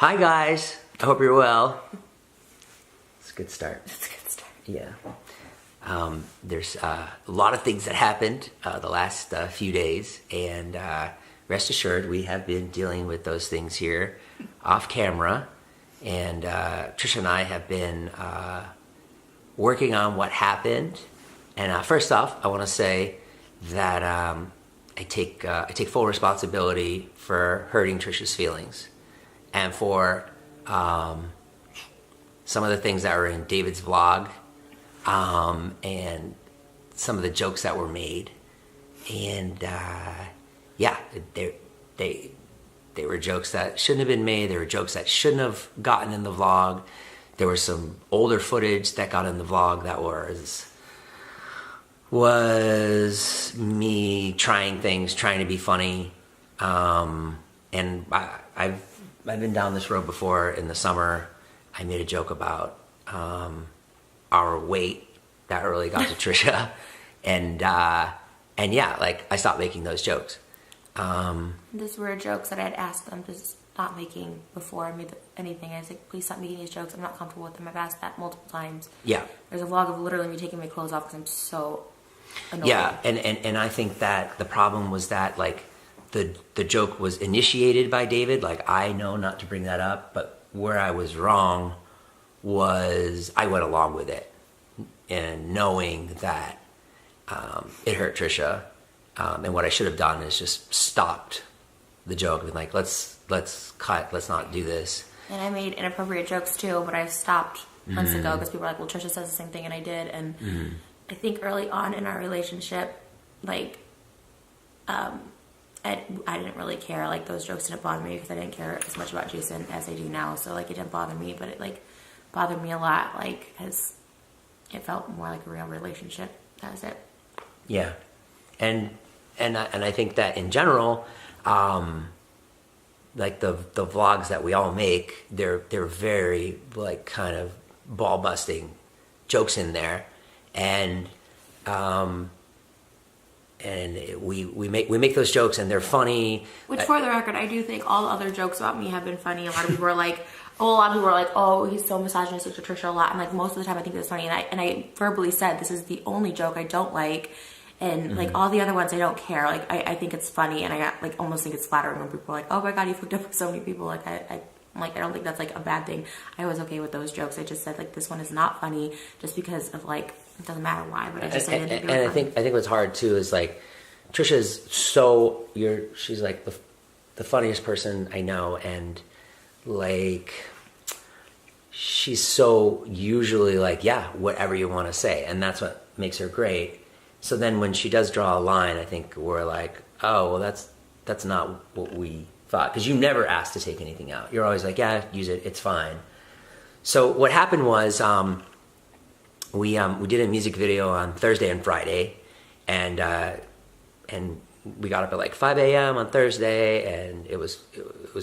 Hi guys, I hope you're well. It's a good start. That's a good start. Yeah. There's a lot of things that happened the last few days, and rest assured we have been dealing with those things here off camera. And Trisha and I have been working on what happened. And first off, I want to say that I take full responsibility for hurting Trisha's feelings, and for some of the things that were in David's vlog, and some of the jokes that were made. And yeah, they were jokes that shouldn't have been made. There were jokes that shouldn't have gotten in the vlog. There was some older footage that got in the vlog that was me trying things, trying to be funny. And I've been down this road before. In the summer, I made a joke about our weight that really got to Trisha, and yeah, like I stopped making those jokes. These were jokes that I had asked them to stop making before I made anything. I was like, please stop making these jokes. I'm not comfortable with them. I've asked that multiple times. Yeah. There's a vlog of literally me taking my clothes off because I'm so annoyed. Yeah, and I think that the problem was that, like, the joke was initiated by David. Like, I know not to bring that up, but where I was wrong was I went along with it, and knowing that it hurt Trisha, and what I should have done is just stopped the joke and been like, let's cut, let's not do this. And I made inappropriate jokes too, but I stopped months ago because people were like, well, Trisha says the same thing, and I did. And I think early on in our relationship, like, I didn't really care. Like, those jokes didn't bother me because I didn't care as much about Jason as I do now. So, like, it didn't bother me, but it, like, bothered me a lot, like, because it felt more like a real relationship. That was it. Yeah. And I think that in general, like the vlogs that we all make, they're very, like, kind of ball busting jokes in there, and we make those jokes and they're funny. Which, for the record, I do think all other jokes about me have been funny. A lot of people are like, oh, he's so misogynistic to Trisha a lot. And, like, most of the time I think it's funny. And I verbally said, this is the only joke I don't like. And, like, all the other ones I don't care. Like, I think it's funny, and I almost think it's flattering when people are like, oh my god, you've hooked up with so many people. Like, I'm like, I don't think that's, like, a bad thing. I was okay with those jokes. I just said, like, this one is not funny just because of, like, it doesn't matter why, but I just said it. And I think what's hard too is, like, Trisha's she's like the funniest person I know, and, like, she's so usually like, yeah, whatever you want to say, and that's what makes her great. So then when she does draw a line, I think we're like, oh, well, that's not what we thought, because you never asked to take anything out. You're always like, yeah, use it, it's fine. So what happened was, we did a music video on Thursday and Friday, and we got up at like 5 a.m. on Thursday, and it was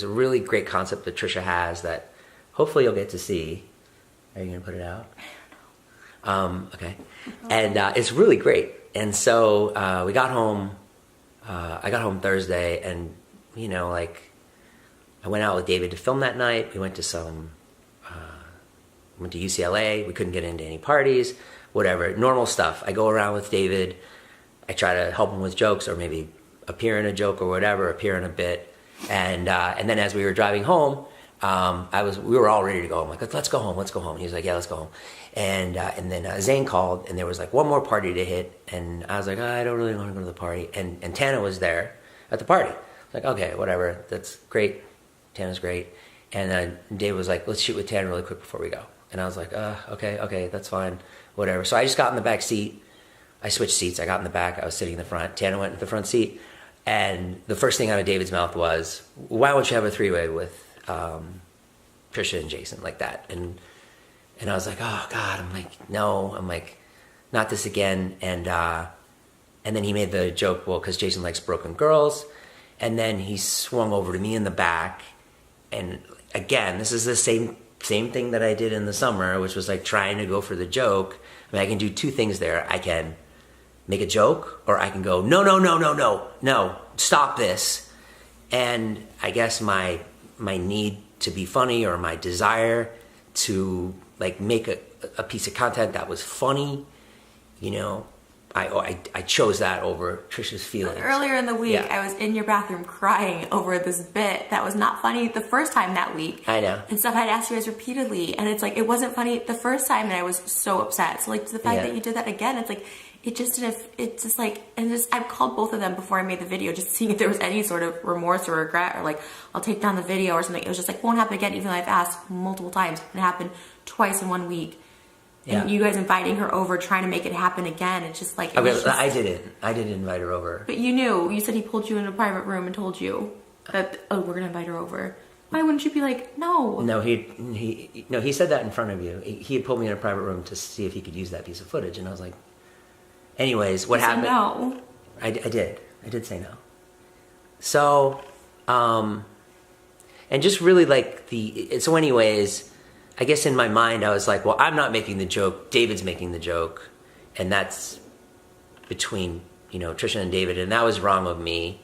a really great concept that Trisha has that hopefully you'll get to see. Are you gonna put it out? I don't know. Okay. And it's really great. And so we got home. I got home Thursday, and, you know, like, I went out with David to film that night. We went to UCLA. We couldn't get into any parties, whatever, normal stuff. I go around with David. I try to help him with jokes, or maybe appear in a joke or whatever, appear in a bit. And then as we were driving home, we were all ready to go. I'm like, let's go home. He was like, yeah, let's go home. And then Zane called, and there was like one more party to hit. And I was like, I don't really want to go to the party. And Tana was there at the party. Like, okay, whatever. That's great. Tana's great. And Dave was like, let's shoot with Tana really quick before we go. And I was like, okay, that's fine, whatever. So I just got in the back seat. I switched seats. I got in the back. I was sitting in the front. Tana went in the front seat. And the first thing out of David's mouth was, why don't you have a three-way with Trisha and Jason, like that? And I was like, oh God. I'm like, no. I'm like, not this again. And then he made the joke, well, because Jason likes broken girls. And then he swung over to me in the back. And again, this is the same thing that I did in the summer, which was like trying to go for the joke. I mean, I can do two things there. I can make a joke, or I can go, no, stop this. And I guess my need to be funny or my desire to like make a piece of content that was funny, you know, I chose that over Trisha's feelings. Earlier in the week, Yeah. I was in your bathroom crying over this bit that was not funny the first time that week. I know. And stuff I'd asked you guys repeatedly, and it's like, it wasn't funny the first time, and I was so upset. So, like, the fact that you did that again, it's like, it just didn't, it's just like, and just, I've called both of them before I made the video, just seeing if there was any sort of remorse or regret, or like, I'll take down the video or something. It was just like, won't happen again, even though I've asked multiple times. It happened twice in 1 week. And you guys inviting her over, trying to make it happen again. It's just like... I didn't invite her over. But you knew. You said he pulled you in a private room and told you that, oh, we're going to invite her over. Why wouldn't you be like, no? No, he said that in front of you. He had pulled me in a private room to see if he could use that piece of footage. And I was like... Anyways, what happened... no. I did. I did say no. So, and just really like so anyways... I guess in my mind, I was like, well, I'm not making the joke. David's making the joke. And that's between, you know, Trisha and David. And that was wrong of me.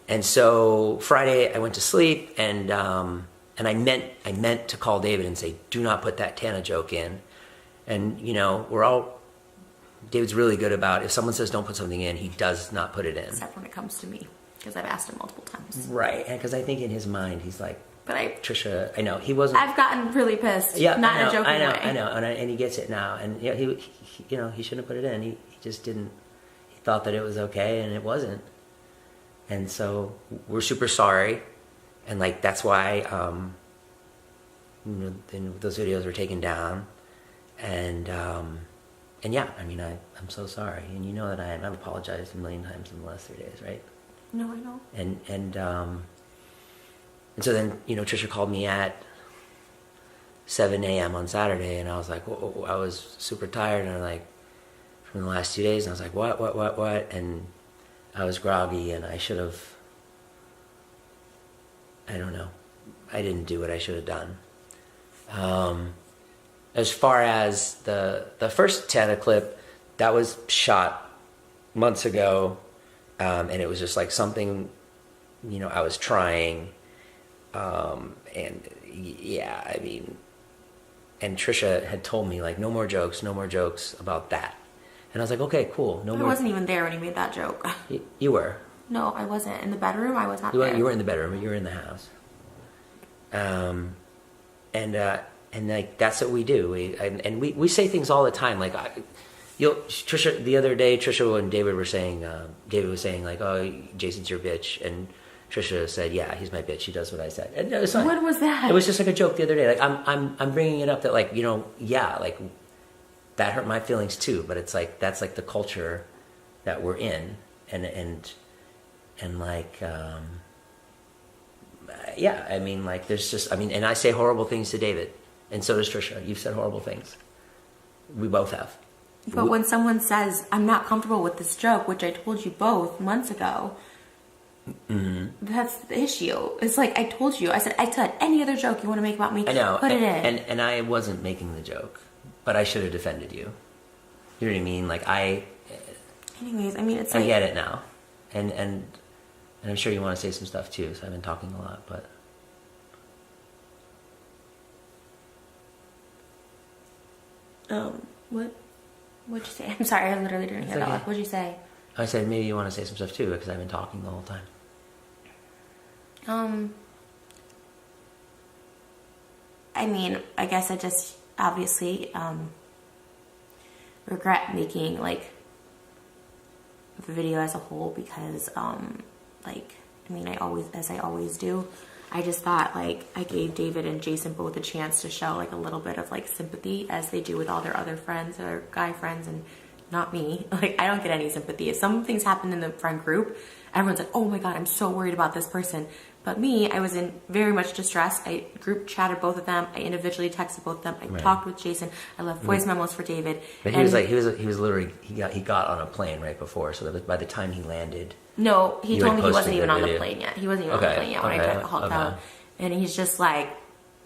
And so Friday, I went to sleep. And I meant to call David and say, do not put that Tana joke in. And, you know, David's really good about, if someone says don't put something in, he does not put it in. Except when it comes to me. Because I've asked him multiple times. Right. And because I think in his mind, he's like, but Trisha, I know he wasn't. I've gotten really pissed. Yeah, not in a joking way. I know, and he gets it now. And yeah, he you know, he shouldn't have put it in. He just didn't. He thought that it was okay, and it wasn't. And so we're super sorry, and like that's why you know, then those videos were taken down, and yeah, I mean I'm so sorry, and you know that I've apologized a million times in the last 3 days, right? No, I know. And so then, you know, Trisha called me at 7 a.m. on Saturday, and I was like, whoa, I was super tired, and I'm like, from the last 2 days, and I was like, what? And I was groggy, and I should have, I don't know, I didn't do what I should have done. As far as the first Tana clip, that was shot months ago, and it was just like something, you know, I was trying. And yeah, I mean, and Trisha had told me like, no more jokes about that. And I was like, okay, cool. No more. I wasn't even there when he made that joke. You were. No, I wasn't. In the bedroom, I was not there. You were in the bedroom, you were in the house. And like, that's what we do. We say things all the time. Like, Trisha, the other day, Trisha and David were saying, David was saying like, oh, Jason's your bitch. And Trisha said, "Yeah, he's my bitch. He does what I said." And it was fine. What was that? It was just like a joke the other day. Like I'm bringing it up that like, you know, yeah, like that hurt my feelings too. But it's like that's like the culture that we're in, and like yeah. I mean, like there's just and I say horrible things to David, and so does Trisha. You've said horrible things. We both have. But when someone says, "I'm not comfortable with this joke," which I told you both months ago. Mm-hmm. That's the issue. It's like I told you. I said any other joke you want to make about me. I know. Put it in. And I wasn't making the joke, but I should have defended you. You know what I mean? Like Anyways, I mean it's. I get it now, and I'm sure you want to say some stuff too. So I've been talking a lot, but. What'd you say? I'm sorry, I literally didn't hear that. What'd you say? I said maybe you want to say some stuff too because I've been talking the whole time. I mean, I guess I just obviously regret making like the video as a whole because I always do. I just thought like I gave David and Jason both a chance to show like a little bit of like sympathy as they do with all their other friends, their guy friends, and not me. Like I don't get any sympathy. If some things happen in the friend group, everyone's like, oh my God, I'm so worried about this person. But me, I was in very much distress. I group chatted both of them. I individually texted both of them. I talked with Jason. I left voice memos for David. But he was literally he got on a plane right before, so that by the time he landed. No, he told me he wasn't even on the plane yet. He wasn't even on the plane yet when I tried to halt out. And he's just like,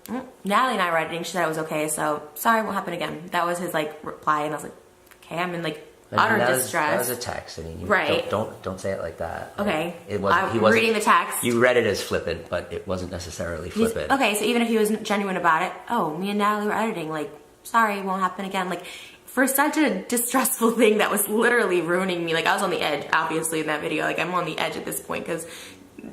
Natalie and I were editing. She said it was okay, so sorry, won't happen again. That was his like reply, and I was like, okay, I'm in like utter that distress. Was a text. I mean, Right. Don't say it like that. Okay. It wasn't. He I'm wasn't reading the text. You read it as flippant, but it wasn't necessarily flippant. Okay, so even if he was genuine about it, oh, me and Natalie were editing. Like, sorry, it won't happen again. Like, for such a distressful thing that was literally ruining me. Like, I was on the edge, obviously, in that video. Like, I'm on the edge at this point because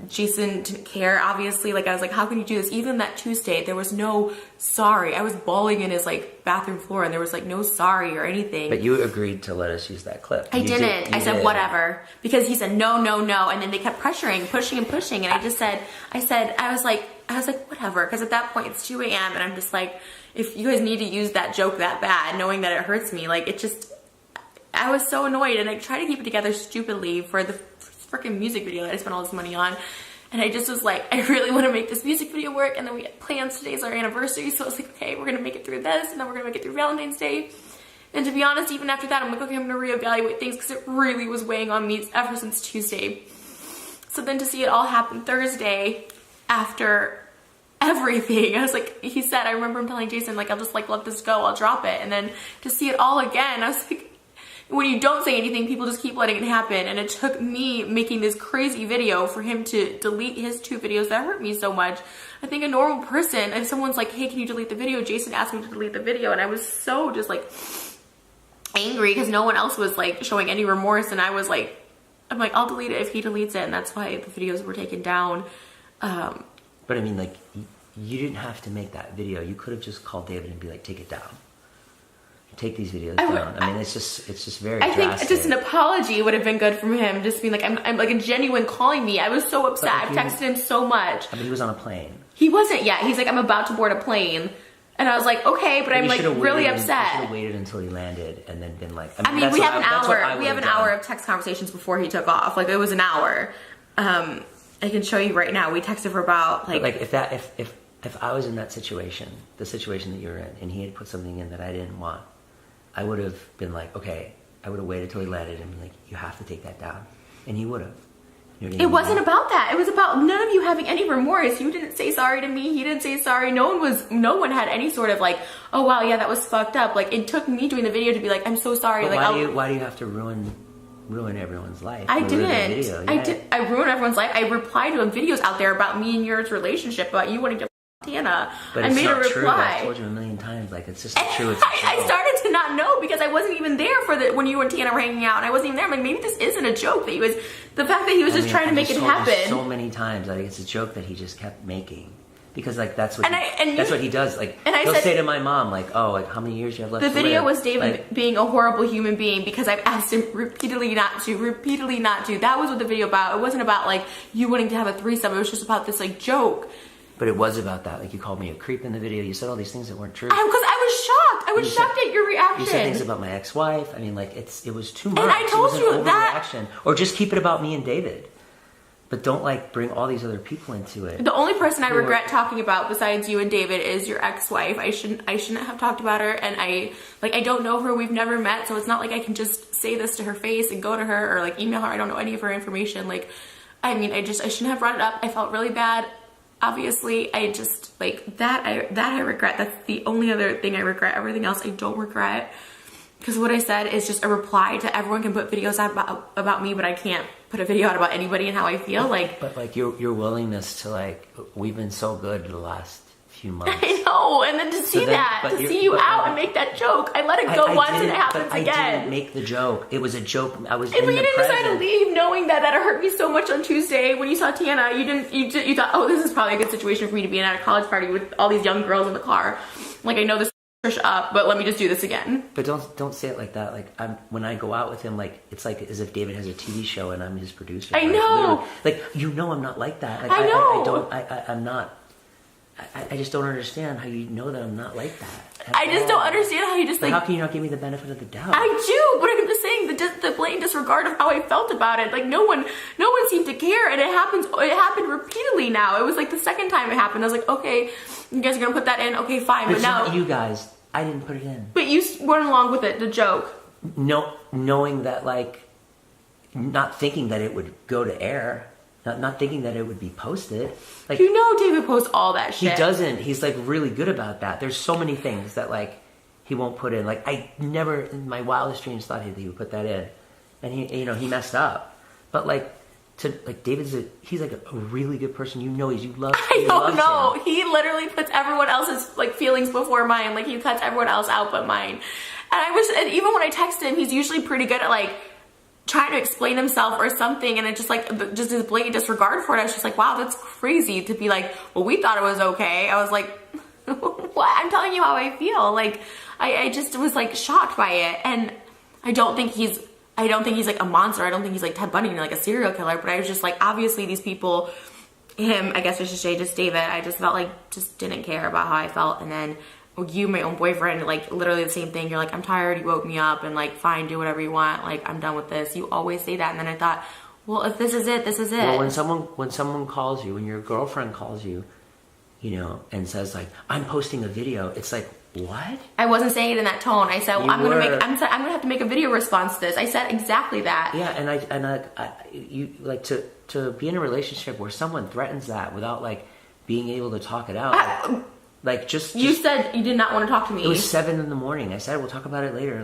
Jason didn't care, obviously. Like, I was like, how can you do this? Even that Tuesday, there was no sorry. I was bawling in his, like, bathroom floor, and there was, like, no sorry or anything. But you agreed to let us use that clip. I didn't. I said, whatever. Because he said, no, no, no. And then they kept pressuring, pushing and pushing. And I just said, I was like, whatever. Because at that point, it's 2 a.m. And I'm just like, if you guys need to use that joke that bad, knowing that it hurts me, like, it just, I was so annoyed. And I tried to keep it together stupidly for the freaking music video that I spent all this money on. And I just was like, I really want to make this music video work. And then we had plans, today's our anniversary. So I was like, okay, we're going to make it through this. And then we're going to make it through Valentine's Day. And to be honest, even after that, I'm like, okay, I'm going to reevaluate things because it really was weighing on me ever since Tuesday. So then to see it all happen Thursday after everything, I was like, he said, I remember him telling Jason, like, I'll just like let this go, I'll drop it. And then to see it all again, I was like, when you don't say anything, people just keep letting it happen. And it took me making this crazy video for him to delete his 2 videos that hurt me so much. I think a normal person, if someone's like, hey, can you delete the video? Jason asked me to delete the video. And I was so just like angry because no one else was like showing any remorse. And I was like, I'm like, I'll delete it if he deletes it. And that's why the videos were taken down. But I mean, like, you didn't have to make that video. You could have just called David and be like, take it down. Take these videos down. I mean, it's just very drastic. I think just an apology would have been good from him. Just being like, I'm like a genuine calling me. I was so upset. I texted him so much. I mean, he was on a plane. He wasn't yet. He's like, I'm about to board a plane. And I was like, okay, but I'm like really upset. You should have waited until he landed and then been like, I mean we have an hour. We have an hour of text conversations before he took off. Like, it was an hour. I can show you right now. We texted for about like. But like if I was in that situation, the situation that you're in, and he had put something in that I didn't want, I would have been like, okay, I would have waited till he landed and been like, you have to take that down. And he would have. It wasn't about that. It was about none of you having any remorse. You didn't say sorry to me. He didn't say sorry. No one had any sort of like, oh wow, yeah, that was fucked up. Like, it took me doing the video to be like, I'm so sorry. But like, why do you have to ruin everyone's life? I didn't. I ruined everyone's life. I replied to videos out there about me and yours relationship, about you wanting to Tana. But I it's made not a reply. true. I've told you a million times. Like, it's just true. It's I started to not know because I wasn't even there for when you and Tana were hanging out, and I wasn't even there. I'm like, maybe this isn't a joke. That he was the fact that he was just trying to make it happen. So many times, I think it's a joke that he just kept making. Because like that's what he does. Like, he'll say to my mom, like, "Oh, like how many years do you have left?" The to video live? was David being a horrible human being because I've asked him repeatedly not to. That was what the video about. It wasn't about like you wanting to have a threesome. It was just about this like joke. But it was about that. Like, you called me a creep in the video. You said all these things that weren't true. Because I was shocked. I was shocked at your reaction. You said things about my ex-wife. I mean, like, it was too much. And I told you that. Or just keep it about me and David. But don't, like, bring all these other people into it. The only person I regret talking about besides you and David is your ex-wife. I shouldn't have talked about her. And I don't know her. We've never met. So it's not like I can just say this to her face and go to her or, like, email her. I don't know any of her information. Like, I mean, I shouldn't have brought it up. I felt really bad. Obviously, I just, like, that I regret. That's the only other thing I regret. Everything else I don't regret. Because what I said is just a reply to everyone can put videos out about me, but I can't put a video out about anybody and how I feel. But like, your willingness to, like, we've been so good the last few months. I know, and then to see you out and make that joke. I let it go once and it happens again. I didn't make the joke. It was a joke. I was in the present. But you didn't decide to leave knowing that hurt me so much on Tuesday when you saw Tana. You thought, oh, this is probably a good situation for me to be at a college party with all these young girls in the car. Like, I know this up, but let me just do this again. But don't say it like that. Like, when I go out with him, like, it's like as if David has a TV show and I'm his producer. I know. Like, I'm not like that. Like, I know. I'm not. I just don't understand how you know that I'm not like that. I just don't understand how you just, like... How can you not give me the benefit of the doubt? I do, but I'm just saying the blatant disregard of how I felt about it. Like, no one seemed to care, and it happened repeatedly now. It was like the second time it happened. I was like, okay, you guys are gonna put that in? Okay, fine, but now... Not you guys. I didn't put it in. But you went along with it, the joke. No, knowing that, like, not thinking that it would go to air... Not thinking that it would be posted. Like, David posts all that shit. He doesn't. He's, like, really good about that. There's so many things that, like, he won't put in. Like, I never in my wildest dreams thought he would put that in, and he messed up. But like, he's like a really good person. You love. I don't know. He literally puts everyone else's like feelings before mine. Like, he cuts everyone else out but mine. And even when I text him, he's usually pretty good at like trying to explain himself or something, and it just like just his blatant disregard for it. I was just like, wow, that's crazy to be like, well, we thought it was okay. I was like, what? I'm telling you how I feel. Like, I just was like shocked by it, and I don't think he's like a monster. I don't think he's like Ted Bundy, like a serial killer. But I was just like, obviously these people, him, I guess I should say just David, I just felt like just didn't care about how I felt. And then you, my own boyfriend, like literally the same thing. You're like, I'm tired, you woke me up, and like, fine, do whatever you want. Like, I'm done with this. You always say that. And then I thought, well, if this is it, this is it. Well, when someone calls you, when your girlfriend calls you, and says like, I'm posting a video, it's like, what? I wasn't saying it in that tone. I said, well, I'm gonna have to make a video response to this. I said exactly that. Yeah, and you like to be in a relationship where someone threatens that without like being able to talk it out. You said you did not want to talk to me. It was 7 a.m. I said we'll talk about it later.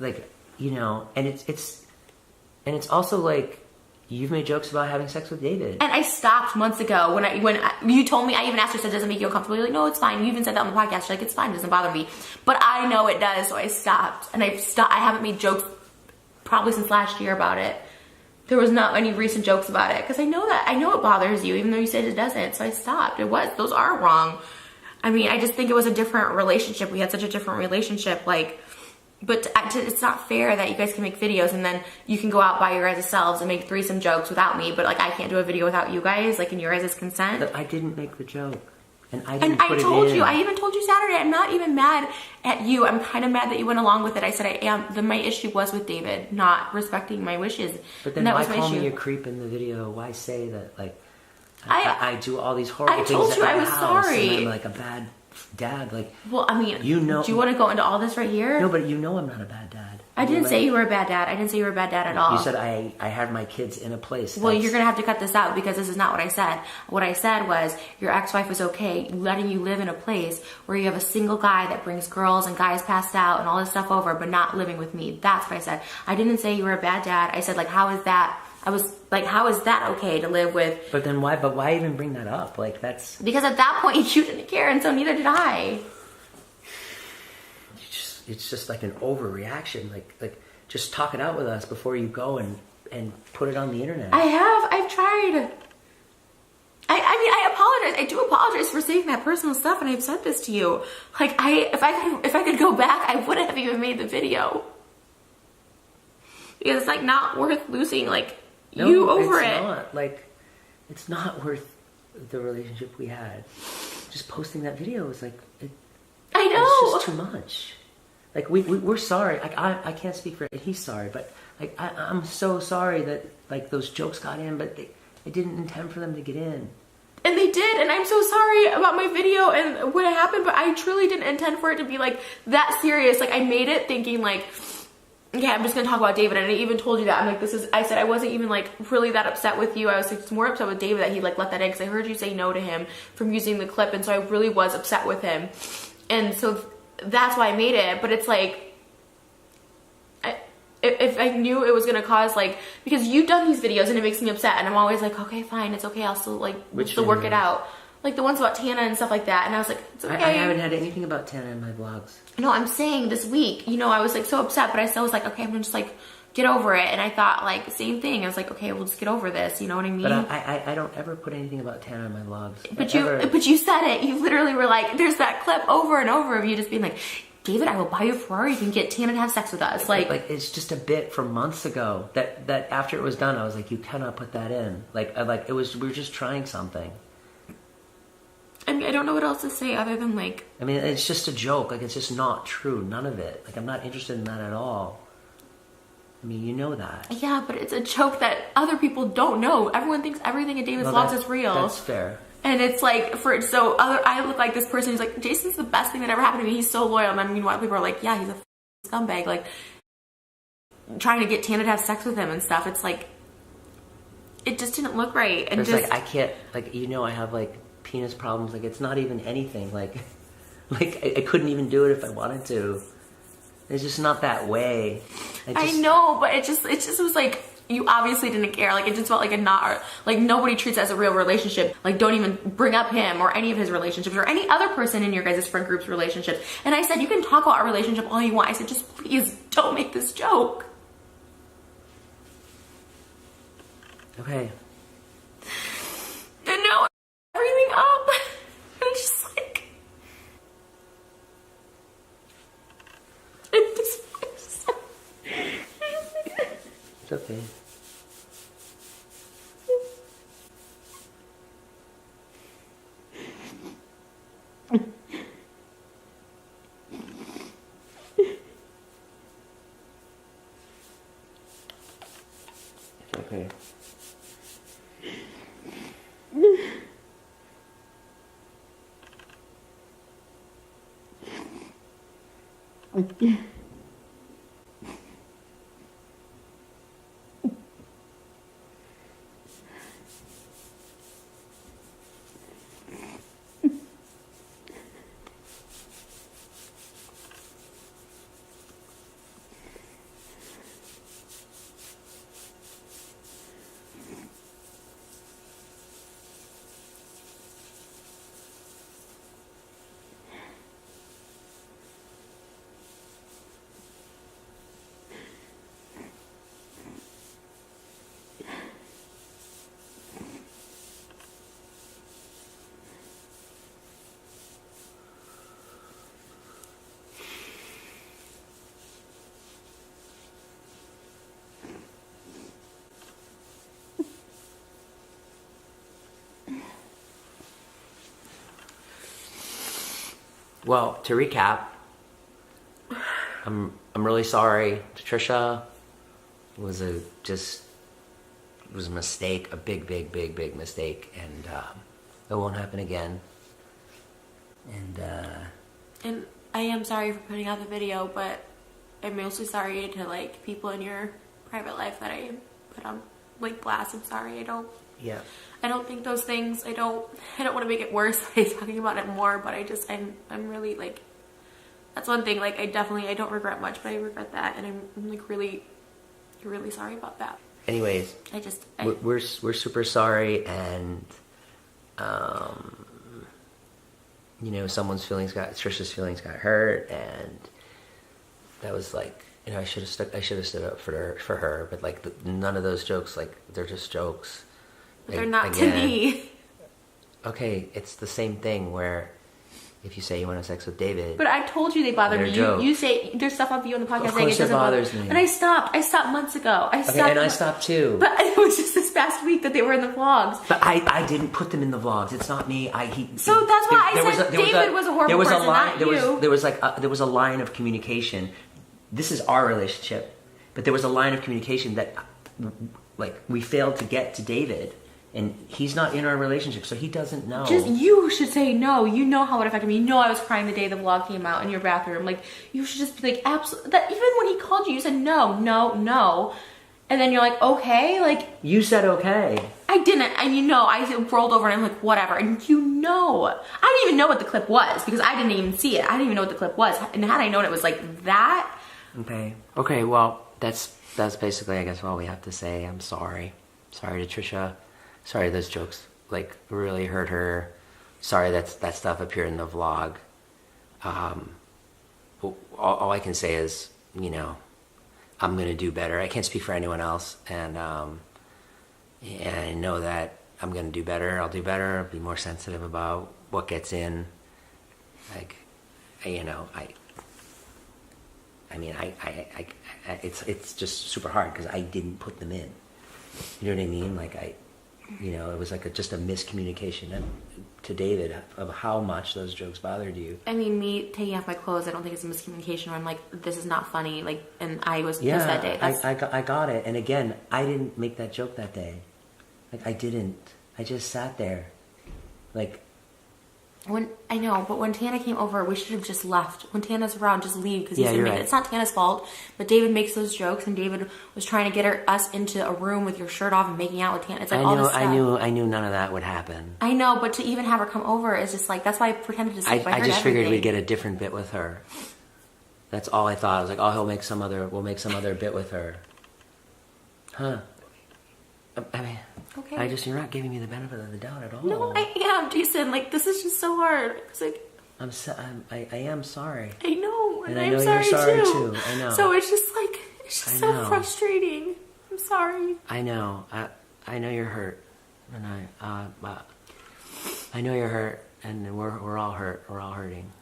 And it's also like, you've made jokes about having sex with David. And I stopped months ago when you told me. I even asked her, said, does it make you uncomfortable? You're like, no, it's fine. You even said that on the podcast. You're like, it's fine. It doesn't bother me. But I know it does, so I stopped. And I haven't made jokes probably since last year about it. There was not any recent jokes about it because I know it bothers you, even though you said it doesn't. So I stopped. Those are wrong. I mean, I just think it was a different relationship. We had such a different relationship, but it's not fair that you guys can make videos and then you can go out by your guys' selves and make threesome jokes without me, but like, I can't do a video without you guys, like, in your guys' consent. But I didn't make the joke. And I didn't put it in. I even told you Saturday, I'm not even mad at you. I'm kind of mad that you went along with it. I said I am. My issue was with David not respecting my wishes. But then why call me a creep in the video? Why say that, like, I do all these horrible things at my house? I told you I was sorry. And I'm like a bad dad. Like, well, I mean, do you want to go into all this right here? No, but I'm not a bad dad. I didn't say you were a bad dad. I didn't say you were a bad dad at all. You said I had my kids in a place. Well, you're going to have to cut this out because this is not what I said. What I said was your ex-wife was okay letting you live in a place where you have a single guy that brings girls and guys passed out and all this stuff over, but not living with me. That's what I said. I didn't say you were a bad dad. I said, like, how is that? I was like, how is that okay to live with? But then why? But why even bring that up? Like, that's because at that point you didn't care, and so neither did I. It's just like an overreaction. Like just talk it out with us before you go and put it on the internet. I've tried. I mean, I apologize. I do apologize for saying that personal stuff, and I've said this to you. Like, if I could go back, I wouldn't have even made the video because it's like not worth losing you over it. Not. Like, it's not worth the relationship we had. Just posting that video was like, I know. It's just too much. Like, we're sorry. Like, I can't speak for it. He's sorry, but like, I'm so sorry that like those jokes got in, but I didn't intend for them to get in. And they did, and I'm so sorry about my video and what happened, but I truly didn't intend for it to be like that serious. Like, I made it thinking like, okay, I'm just gonna talk about David, and I even told you that. I'm like, I said I wasn't even like really that upset with you. I was like, more upset with David that he like let that in because I heard you say no to him from using the clip, and so I really was upset with him, and so that's why I made it. But it's like, if I knew it was gonna cause because you've done these videos and it makes me upset, and I'm always like, okay, fine, it's okay, I'll still still work it out. Like the ones about Tana and stuff like that, and I was like, it's okay. I haven't had anything about Tana in my vlogs. No, I'm saying this week, I was like so upset, but I still was like, okay, I'm gonna just get over it. And I thought same thing. I was like, okay, we'll just get over this. You know what I mean? But I don't ever put anything about Tana in my vlogs. But you said it. You literally were like, there's that clip over and over of you just being like, David, I will buy you a Ferrari. You can get Tana to have sex with us. Like it's just a bit from months ago that after it was done, I was like, you cannot put that in. We were just trying something. I mean, I don't know what else to say other than I mean, it's just a joke. It's just not true. None of it. I'm not interested in that at all. I mean, you know that. Yeah, but it's a joke that other people don't know. Everyone thinks everything in David's vlogs is real. That's fair. And it's I look like this person who's like, Jason's the best thing that ever happened to me. He's so loyal. And then meanwhile, people are like, yeah, he's a scumbag. Trying to get Tana to have sex with him and stuff. It's it just didn't look right. And it's I can't, I have penis problems. It's not even anything. Like, I couldn't even do it if I wanted to. It's just not that way. I know, but it just was like, you obviously didn't care. Like, it just felt like like nobody treats it as a real relationship. Like, don't even bring up him or any of his relationships or any other person in your guys' friend group's relationships. And I said, you can talk about our relationship all you want. I said, just please don't make this joke. Okay. And now everything up. And it's just like, it just It's okay. It's okay. Well, to recap, I'm really sorry to Trisha. It was a mistake, a big mistake, and it won't happen again. And I am sorry for putting out the video, but I'm mostly sorry to like people in your private life that I put on like blast. I'm sorry. I don't think those things. I don't want to make it worse by talking about it more. But I'm really like, that's one thing. Like I don't regret much, but I regret that, and I'm like really sorry about that. Anyways, we're super sorry, and you know, Trisha's feelings got hurt, and that was like, you know, I should have stood up for her, but like none of those jokes, like they're just jokes. But they're not to me. Okay, it's the same thing where if you say you want to have sex with David. But I told you they bother me. You say there's stuff on you on the podcast saying it doesn't bothers me. And I stopped. I stopped months ago. I stopped too. But it was just this past week that they were in the vlogs. But I didn't put them in the vlogs. It's not me. So that's why I said David was a horrible person, not you. There was a line of communication. This is our relationship, but there was a line of communication that, like, we failed to get to David. And he's not in our relationship, so he doesn't know. Just, you should say no. You know how it affected me. You know I was crying the day the vlog came out in your bathroom. Like, you should just be like, absolutely. That even when he called you, you said no. And then you're like, okay. Like, you said okay. I didn't. And you know, I rolled over and I'm like, whatever. And you know. I didn't even know what the clip was because I didn't even see it. I didn't even know what the clip was. And had I known it was like that. Okay, well, that's basically, I guess, all we have to say. I'm sorry. Sorry to Trisha. Sorry those jokes, like, really hurt her. Sorry that stuff appeared in the vlog. All I can say is, you know, I'm going to do better. I can't speak for anyone else. And I know that I'm going to do better. I'll do better. I'll be more sensitive about what gets in. Like, you know, it's just super hard because I didn't put them in. You know what I mean? Like, you know, it was like just a miscommunication to David of how much those jokes bothered you. I mean, me taking off my clothes, I don't think it's a miscommunication where I'm like, this is not funny. Like, and I was pissed that day. I got it. And again, I didn't make that joke that day. Like, I didn't. I just sat there. Like, I know, but when Tana came over, we should have just left. When Tana's around, just leave because you're right. It's not Tana's fault, but David makes those jokes, and David was trying to get us into a room with your shirt off and making out with Tana. It's like all this stuff. I knew none of that would happen. I know, but to even have her come over is just like, that's why I pretended to sleep. I just figured we'd get a different bit with her. That's all I thought. I was like, oh, we'll make some other bit with her. Huh. I mean, okay. you're not giving me the benefit of the doubt at all. No, I am, Jason. Like, this is just so hard. It's like, I am sorry. I know, and I I'm know sorry, you're sorry too. I know. So it's just like, it's just so frustrating. I'm sorry. I know. I know you're hurt, and I know you're hurt, and we're all hurt. We're all hurting.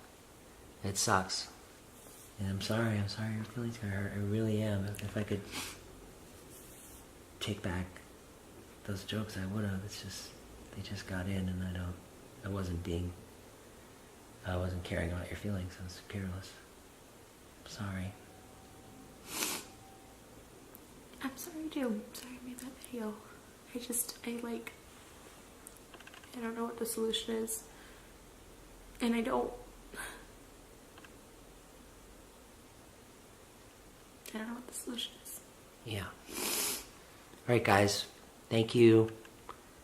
It sucks, and I'm sorry. I'm sorry your feelings are hurt. I really am. If I could take back those jokes, I would have. It's just they just got in, and I wasn't caring about your feelings. I was careless. I'm sorry. I'm sorry too. I'm sorry I made that video. I don't know what the solution is. And I don't know what the solution is. Yeah. Alright guys, thank you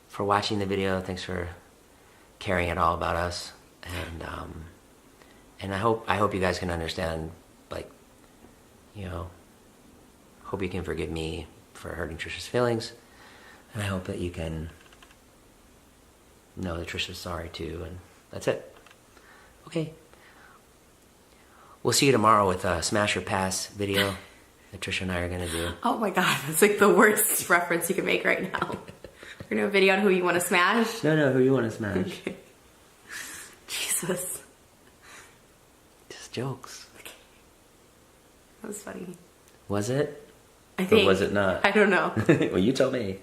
for watching the video. Thanks for caring at all about us. And I hope you guys can understand, like, you know, hope you can forgive me for hurting Trisha's feelings. And I hope that you can know that Trisha's sorry too, and that's it. Okay. We'll see you tomorrow with a Smash or Pass video that Trisha and I are gonna do. Oh my god, that's like the worst reference you can make right now. We're gonna have a video on who you want to smash? No, who you want to smash. Okay. Jesus. Just jokes. Okay. That was funny. Was it? I think. Or was it not? I don't know. Well, you tell me.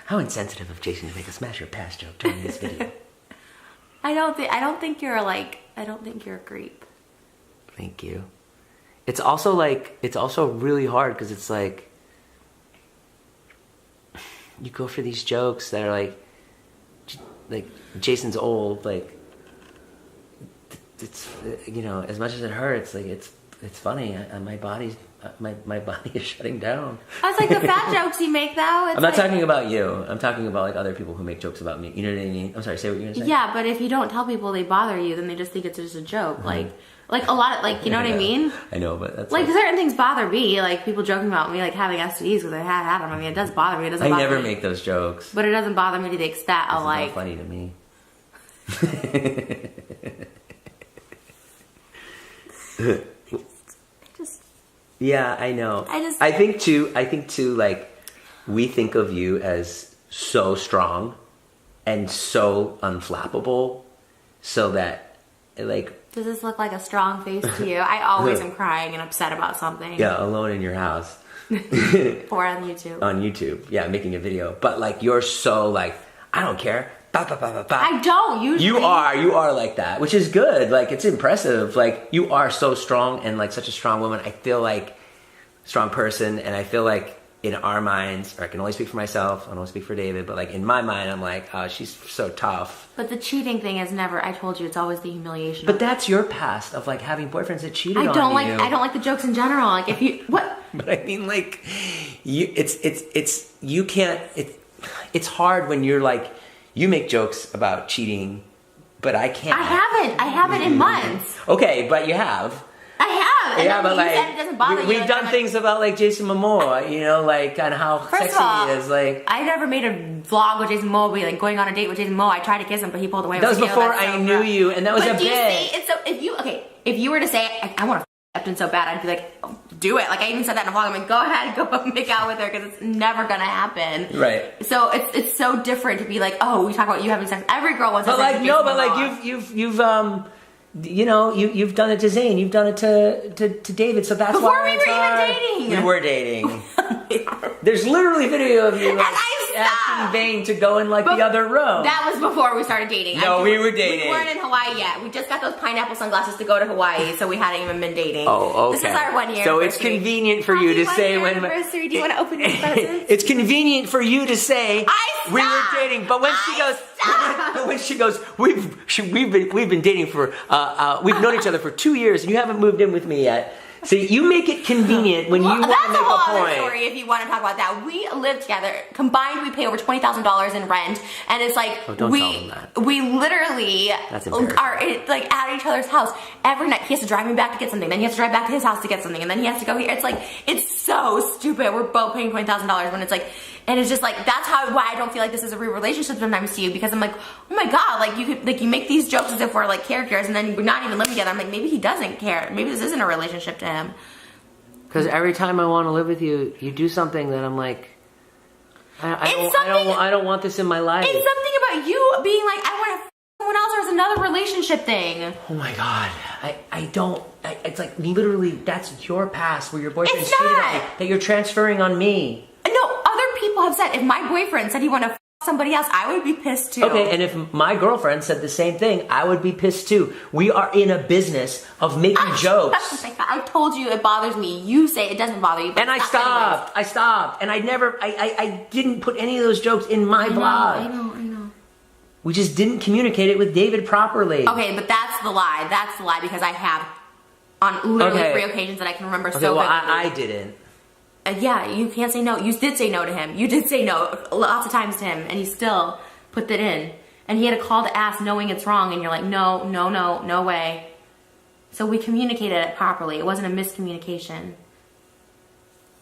How insensitive of Jason to make a Smash or Pass joke during this video. I don't think you're a creep. Thank you. It's also really hard because it's like you go for these jokes that are like Jason's old, like it's, you know, as much as it hurts, like it's funny. My body is shutting down. That's like the fat jokes you make, though. I'm not talking about you. I'm talking about like other people who make jokes about me. You know what I mean? I'm sorry. Say what you're gonna say. Yeah, but if you don't tell people they bother you, then they just think it's just a joke. Mm-hmm. Like a lot of, like, you know what I mean? I know, but that's like certain things bother me. Like people joking about me like having STDs because I had them. I mean, it does bother me. It doesn't. I bother never me. make those jokes. But it doesn't bother me to the extent of like. It's not funny to me. Yeah, I know. I think too, like, we think of you as so strong and so unflappable, so that, like... Does this look like a strong face to you? I always am crying and upset about something. Yeah, alone in your house. Or on YouTube. On YouTube, yeah, making a video. But, like, you're so, like, I don't care. Ba, ba, ba, ba, ba. I don't, usually. You are like that, which is good. Like, it's impressive. Like, you are so strong and, like, such a strong woman. I feel like strong person, and I feel like in our minds, or I can only speak for myself, I don't speak for David, but like in my mind, I'm like, oh, she's so tough. But the cheating thing is never, I told you, it's always the humiliation. But that's your past of like having boyfriends that cheated on you. I don't like the jokes in general. Like if you, what? But I mean, like, it's hard when you're like, you make jokes about cheating, but I can't. I haven't in months. Okay, but you have. I have. And yeah, but like, it doesn't bother you. We've done things about like Jason Momoa, you know, like on how sexy he is. Like, I never made a vlog with Jason Momoa, like going on a date with Jason Momoa. I tried to kiss him, but he pulled away. That was before I knew you, and that was a bit. If you were to say, I want to Captain so bad, I'd be like, oh, do it. Like I even said that in a vlog. I'm like, go ahead, go make out with her because it's never gonna happen. Right. So it's so different to be like, oh, we talk about you having sex. Every girl wants to. But like no, but like you've you know, you've done it to Zayn, you've done it to David, so that's before why we were even dating. We were dating. There's literally video of you. And I've acting vain to go in like the other room. That was before we started dating. No, we were dating. We weren't in Hawaii yet. We just got those pineapple sunglasses to go to Hawaii, so we hadn't even been dating. Oh, okay. This is our 1 year. So it's convenient for you to say when. Anniversary. Do you want to open your presents? It's convenient for you to say we were dating, but when she goes, we've been dating for we've known each other for 2 years, and you haven't moved in with me yet. So you make it convenient when you want to make a point. That's a whole other story if you want to talk about that. We live together. Combined, we pay over $20,000 in rent. And it's like, don't tell them that. We literally are like at each other's house every night. He has to drive me back to get something. Then he has to drive back to his house to get something. And then he has to go here. It's like, it's so stupid. We're both paying $20,000 when it's like, and it's just like, that's why I don't feel like this is a real relationship sometimes to you, because I'm like, oh my God, like you make these jokes as if we're like characters, and then we're not even living together. I'm like, maybe he doesn't care. Maybe this isn't a relationship to him. Because every time I want to live with you, you do something that I'm like, I don't want this in my life. It's something about you being like, I want to someone else, or it's another relationship thing. Oh my God, I don't. It's like literally that's your past where your boyfriend cheated on you that you're transferring on me. No, other people have said if my boyfriend said he wanted to somebody else, I would be pissed too. Okay, and if my girlfriend said the same thing, I would be pissed too. We are in a business of making jokes. I told you it bothers me. You say it doesn't bother you. But and I stopped. And I didn't put any of those jokes in my blog. I know. We just didn't communicate it with David properly. Okay, but that's the lie. That's the lie, because I have on literally 3 occasions that I can remember so vividly. I didn't. Yeah, you can't say no. You did say no to him. You did say no lots of times to him, and he still put that in. And he had a call to ask knowing it's wrong, and you're like, no way. So we communicated it properly. It wasn't a miscommunication.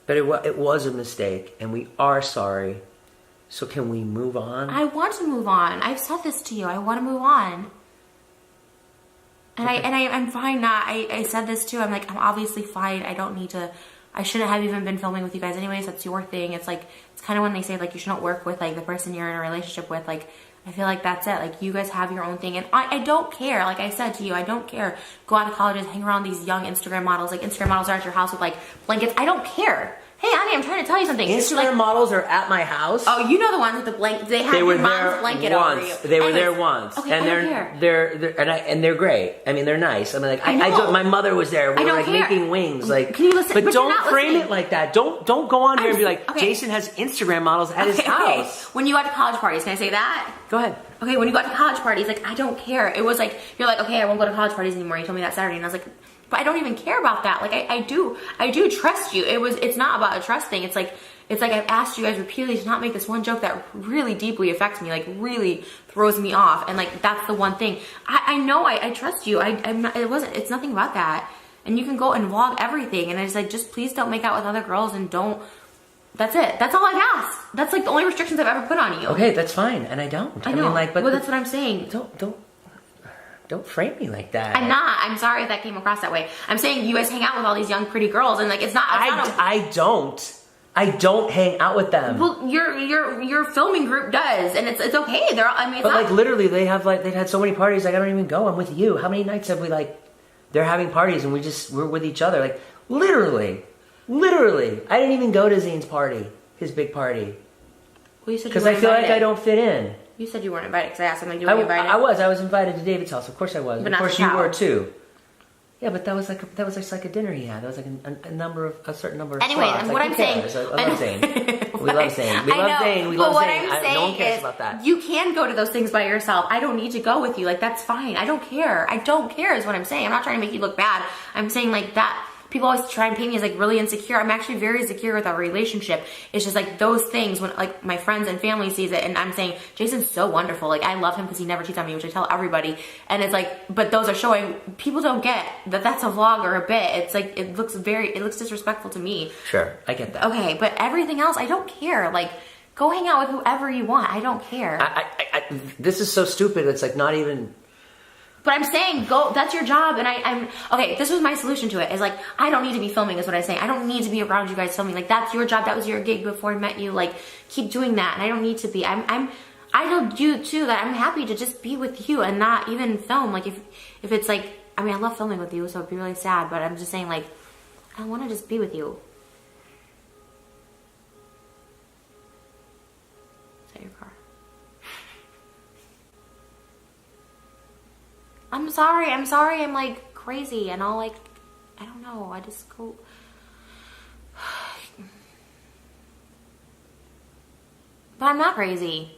But it was a mistake, and we are sorry. So can we move on? I want to move on. I've said this to you. I want to move on. And okay. I'm fine now. I said this too. I'm like, I'm obviously fine. I don't need to. I shouldn't have even been filming with you guys anyways. That's your thing. It's like, it's kind of when they say like you shouldn't work with like the person you're in a relationship with. Like, I feel like that's it. Like, you guys have your own thing. And I don't care. Like I said to you, I don't care. Go out to colleges, hang around these young Instagram models. Like, Instagram models are at your house with like blankets. I don't care. Hey, Annie, I'm trying to tell you something. Instagram models are at my house. Oh, you know the ones with the blanket. They have your mom's blanket over you. They were there once. Okay, and they're great. I mean, they're nice. I mean, like my mother was there. We were like making wings. Like, can you listen? But don't frame it like that. Don't go on here and be like, Jason has Instagram models at his house. When you go out to college parties, can I say that? Go ahead. Okay, when you go out to college parties, like, I don't care. It was like, you're like, okay, I won't go to college parties anymore. You told me that Saturday, and I was like, but I don't even care about that. Like, I do trust you. It's not about a trust thing. It's like I've asked you guys repeatedly to not make this one joke that really deeply affects me, like really throws me off. And like, that's the one thing. I know I trust you. It's nothing about that. And you can go and vlog everything. And it's like, just please don't make out with other girls, and don't, that's it. That's all I've asked. That's like the only restrictions I've ever put on you. Okay, that's fine. And I don't. I know. mean, like, but well, that's what I'm saying. Don't frame me like that. I'm not. I'm sorry if that came across that way. I'm saying you guys hang out with all these young, pretty girls, and like, it's not. I don't hang out with them. Well, your filming group does, and it's okay. But like, literally, they've had so many parties. Like, I don't even go. I'm with you. How many nights have we like? They're having parties, and we're with each other. Like, literally. I didn't even go to Zane's party, his big party. Well, you said because I feel like I don't fit in. You said you weren't invited, because I asked him, like, you were invited? I was invited to David's house. Of course I was. But of course you were too. Yeah, but that was just like a dinner he had. That was like a certain number of anyway, and what I'm saying, I love Zane. We love Zane. We love Zane. But what I'm saying no one cares is, about that. you can go to those things by yourself. I don't need to go with you. Like, that's fine. I don't care. I don't care is what I'm saying. I'm not trying to make you look bad. I'm saying like that. People always try and paint me as like really insecure. I'm actually very secure with our relationship. It's just like those things when like my friends and family sees it, and I'm saying, Jason's so wonderful. Like, I love him because he never cheats on me, which I tell everybody. And it's like, but those are showing, people don't get that that's a vlog or a bit. It's like, it looks disrespectful to me. Sure, I get that. Okay, but everything else, I don't care. Like, go hang out with whoever you want. I don't care. This is so stupid. It's like not even... But I'm saying, go, that's your job, and I'm, okay, this was my solution to it, is like, I don't need to be filming, is what I'm saying. I don't need to be around you guys filming. Like, that's your job, that was your gig before I met you, like, keep doing that, and I don't need to be. I told you, too, that I'm happy to just be with you and not even film. Like, if it's like, I mean, I love filming with you, so it'd be really sad, but I'm just saying, like, I want to just be with you. I'm sorry, I'm like crazy and I'll like, I don't know, I just go. But I'm not crazy.